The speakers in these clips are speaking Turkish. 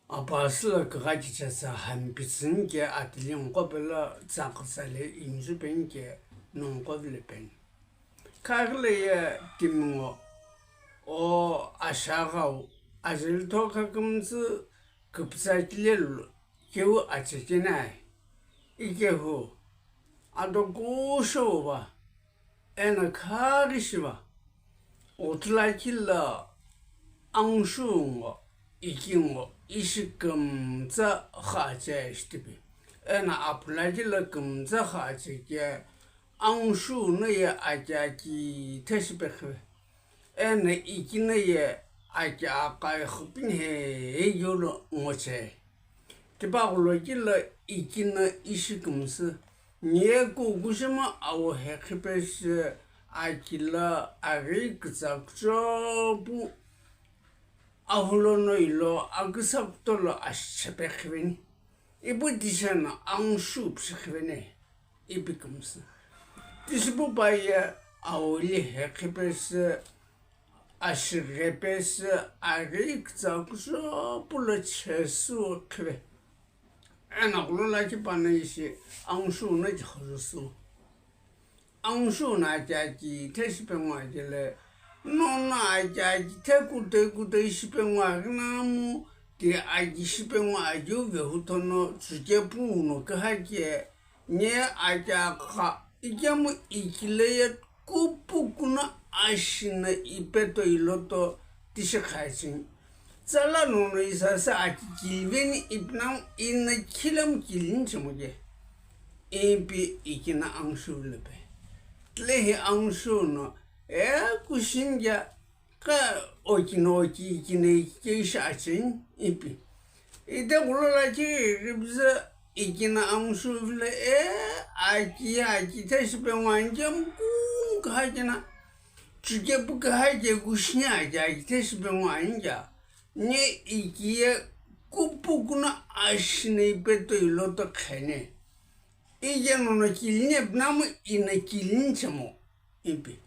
아바스라 그가지쳐서 한 비슷한 게 아들린 거별로 작살에 인수된 게 농거들pen 카글레에 김모 오 아샤가오 아질토 가끔스 급사질레로 겨우 아치지나 이게 후 아도 고쇼바 에나 카리시바 오틀라킬라 앙슈ngo 이긴고 이시금자 하제시티비 에나 아플라질라 금자 하제게 앙슈네에 아자기 테시베크 에나 이기네에 아자가이 흡빈해 요로 모체 티바글로질라 이기네 이시금스 니에고구시마 아오 헤크베스 아킬라 아리그자크조부 아홀로노 일로 아그삽돌로 아시베크베니 이부디샤나 앙슈 프스크베네 이비금스 디스부바이야 아올리 헤크베스 아시레베스 아리그자크조부로 체수 크베 에나글로라지 바네시 앙슈네 저르수 앙슈나자지 테스병와질레 노나자지 테쿠테쿠테 시병와그나무 데 아지 시병와주 베후토노 주제부노 그하게 네 아자카 이게무 이킬레 꾸뿌꾸나 아시나 이베토 일로토 디시카신 잘라노노 이사사 아지 길벤이 입남 있는 킬럼 길린 저모게 에비 이기나 앙슈르베 lehe angsuno kusinja ka okinoki ikine keishasin ipi ide gulola ki ribza ikina angsuvle aki tesbe wanjam kum kahajana chike bu kahaje gushnya ja tesbe wanja ne ikiye kupukuna ashne beto iloto khane 이게 너는 길네 나무 이네 길인 참모 이비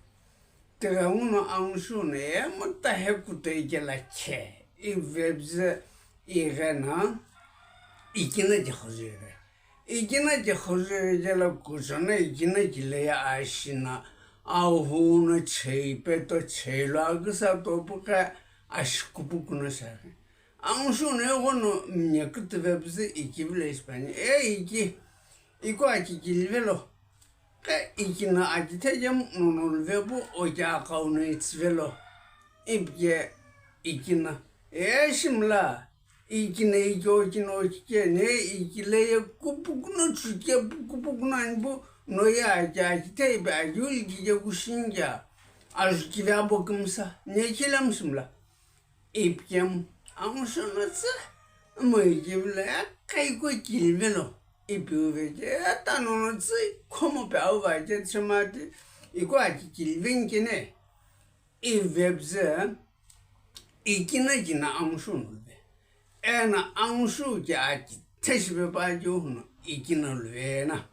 내가 오늘 안수네 뭐다 해고도 이게 라체 이 웹즈 이게나 이기나 저거래 이기나 저거래라 고전에 이기나 길래야 아시나 아우는 체배도 체라그사도 보까 아시쿠부구나 사 안수네 오늘 니그트 웹즈 이기블 스파니 이기 이거 아직 길vello 그 이기나 아지테점 노노르베부 오자카우네 츠벨로 입게 이기나 에심라 이기네 이조기노 이게네 이길레 꾸뿌꾸노 주게 꾸뿌꾸나 안부 노야 아지테베 아줄기게 구신자 아주기야 보금사 네킬람심라 입겜 아무서나스 뭐이길레 카이고 길vello 이부베게 따노노지 코모 배우바게 참아디 이거 아직 길뱅기네 이 웹즈 이기나기나 암수는데 에나 암수게 아직 테시베 바조는 이기나르에나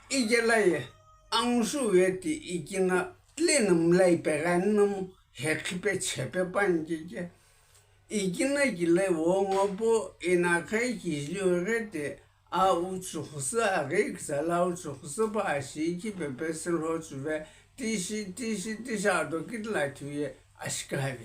이게라에 암수에티 이기나 레는 라이베간놈 헤키베 체베 반지게 이기나기레 원어보 이나카이 기르레데 우주후스 아릭살라 우주후스 바시기 베베슬호 주베 디시아도 길라투에 아시카베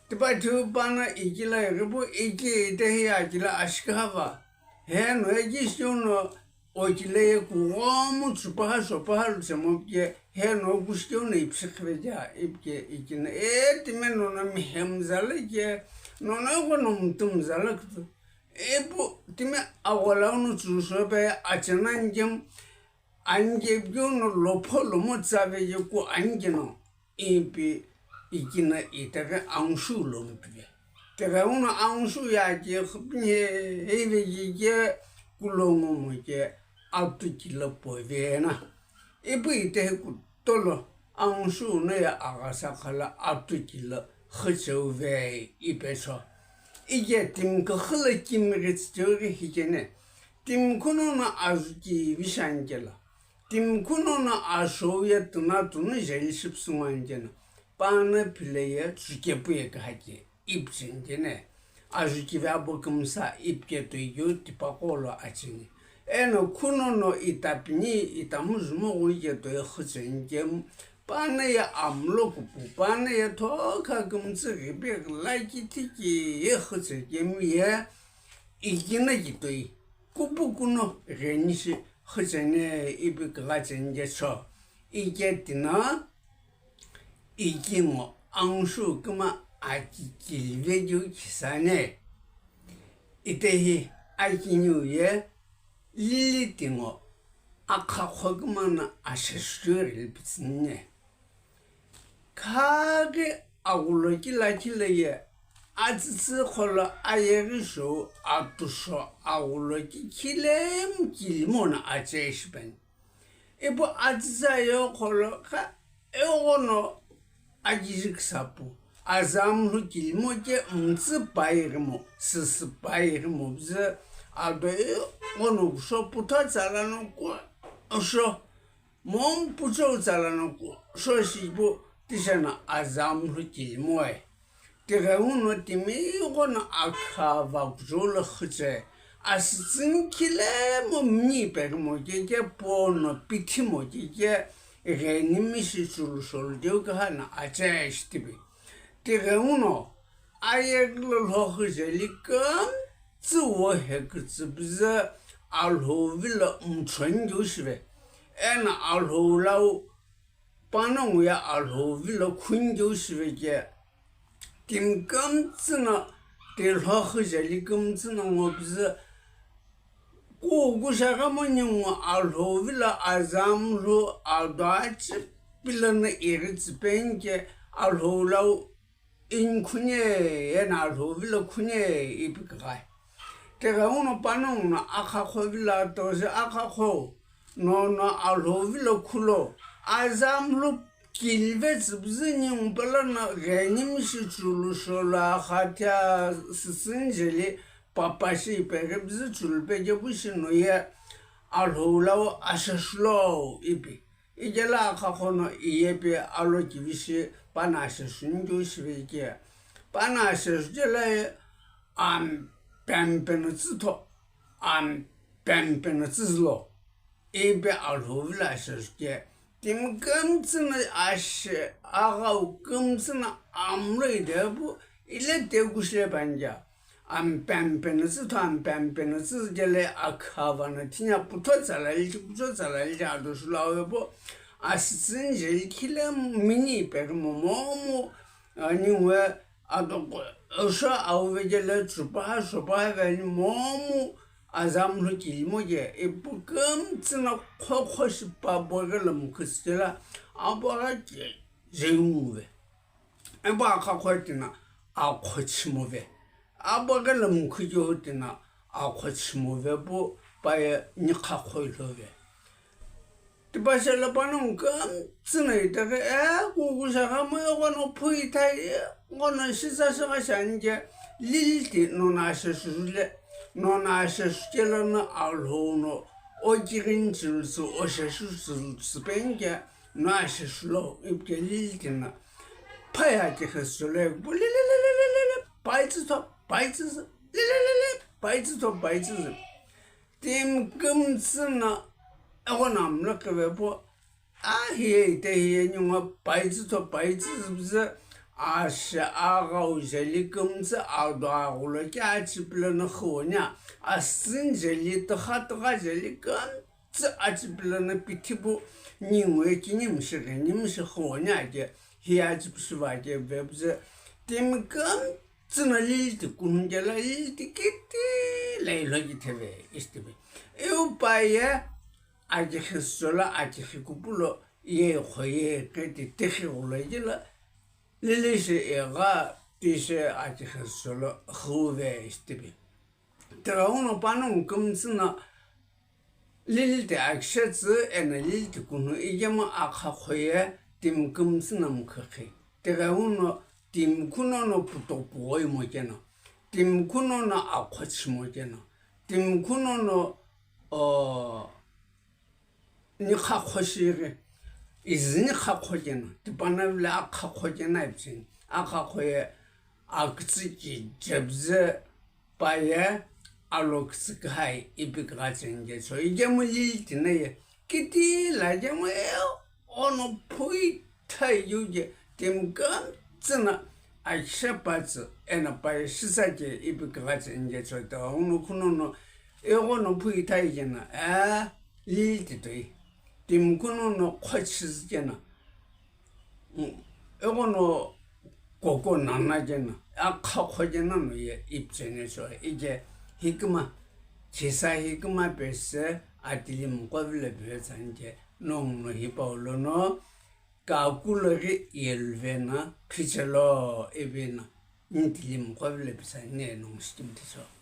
티바투 바나 이길라 여보 이게 데야 길라 아시카바 헤노에기쇼노 오길레 구오무 주바하 소바할 제목게 헤노 구시오네 입스크베자 입게 이기나 에티메노나 미햄잘게 노나고놈 tum잘라크 ebu time awalanu chusobe achananjem angebyono lopolo tsabe yuko angeno ipi ikina itaga angshu lompe tega una angshu ya je khpne eve ye kulongo moje autukila povena ebu ite ku tolo angshu ne agasa khala autukila khchove ipeso 이게 팀그 김르츠 저기 희게네 팀쿠노나 아주기 위산게라 팀쿠노나 아쇼야 tunatunun jelishipsungan jena pana pilaya tsukepuye kahaji ipsin jene azukiva bokumsa ipketo yo tipakolo achini eno kuno no itapini itamuzumo uyeto khutsenje pana ya amlo kupu pana ya toka kumtsi ribe laki tiki ye khutsenje miye igina gitoi kupu kuno renishi khutsenye ibi kgatsenje cho igetina igimo angshu kuma akikilvejo kisane itehi akinyo lili tingo akakhogmana ashashuril bitsne kage aguloki lakile atsi kholo ayerisho atusho aguloki kilem kilimona acheshben ebo atsa yo kholo ka egono ajiziksapu azamlu kilimoje mtsi bayirmo sisi bayirmo bze ado ono kusho puto zalano kwa osho mom puto zalano kwa sho shibo tishana azamlu kilimoe tiga uno timi gona akava kujola khutse asitsin kilemo mni permo je pono pitimo je renimishi sulushol deukahana acheshtibi tiga uno ayeglo hokhjelikam zuwo hekzibze alhovila mchonjoshive ena alholau panong ya alhovila kunjoshive je timkam tsina til hokhjelikam tsina ngobze kugushagamonyo alhovila azamlu adach pilana iritspenke alholau inkunye ena alhovila kunye ipikgai tega uno panong na akakhovila tose akakho no alhovila kulo azamlu kilvets bzinyi pelana genimshi chulushola khatya sinjeli papashi pegebzi chulpeje bushino ye alholau ashashlo ipi ijela akakhono iyepe alokivishi panashashunjo shveke panashashjela pempena zito pempena zizlo ebe alhovila shashke tim gamtsina ashe agau gamtsina amrei debu ile degushe banja pempena zito pempena zizjele akhavana tinya puto zalali adoshulawebo asitsinjeli kile mini permo momo aniwe adoko osha awvejele tsupa sopa veni momo azamlu kilimoje epukam tsina khokhosh pabogela mukstela abara jeumuve eba khakhotina akhochimove abogela mukjotina akhochimove bo baye nikhakhoilove tibashela panong kam tsina itake kugushaka moyo gono puitai gono shisashaka shanje lilti nonashashule nonashashukela na alhono ojirinchilsu oshashuspenke nashashulo ipke lilti na payakihasule bulililililili baitsito lililili tim kumtsina egonam lakwepo ahiye tehiye nyunga baitsibze asha agaujeli kumtse adagulo kachiplan khonya asinjeli tkhajeli kumtse achiplan pitibu nyingwe kinimshige nimshi khonya je hiachipshivaje webze timkam tsinalilti kunjela lilti kiti leilogiteve istibe eupaye ajihisola ajihikupulo ye khoye keti tehigulajila lilishe ega tishe ajihisola khuve istibi trauno panong kumtsina lilti akshetsu ena lilti kunu ijama akha khoye tim kumtsina mkhakhi trauno tim kuno no putopoy mojena tim kuno na akhwach mojena tim kuno no ni khakhoshire izini khakhojena tipana la khakhojena ibsin akhakoye akzi jabze paye alox kai ibika chenge so ijemuli tinaye kiti la jemo ono pui tai yuje dem gamtsna aishapats ena paye shisaje ibika chenge so to ono kuno ono pui tai jena lilti dem kuno no khochis jena ono 고고 남나제나 아카코제나 노예 입전에서 이제 히그마 제사 히그마 베스 아딜림 꼬빌레 베스 이제 농노 히바올로노 가쿠르기 엘베나 피첼로 에베나 인딜림 꼬빌레 베스 네 농스팀 되죠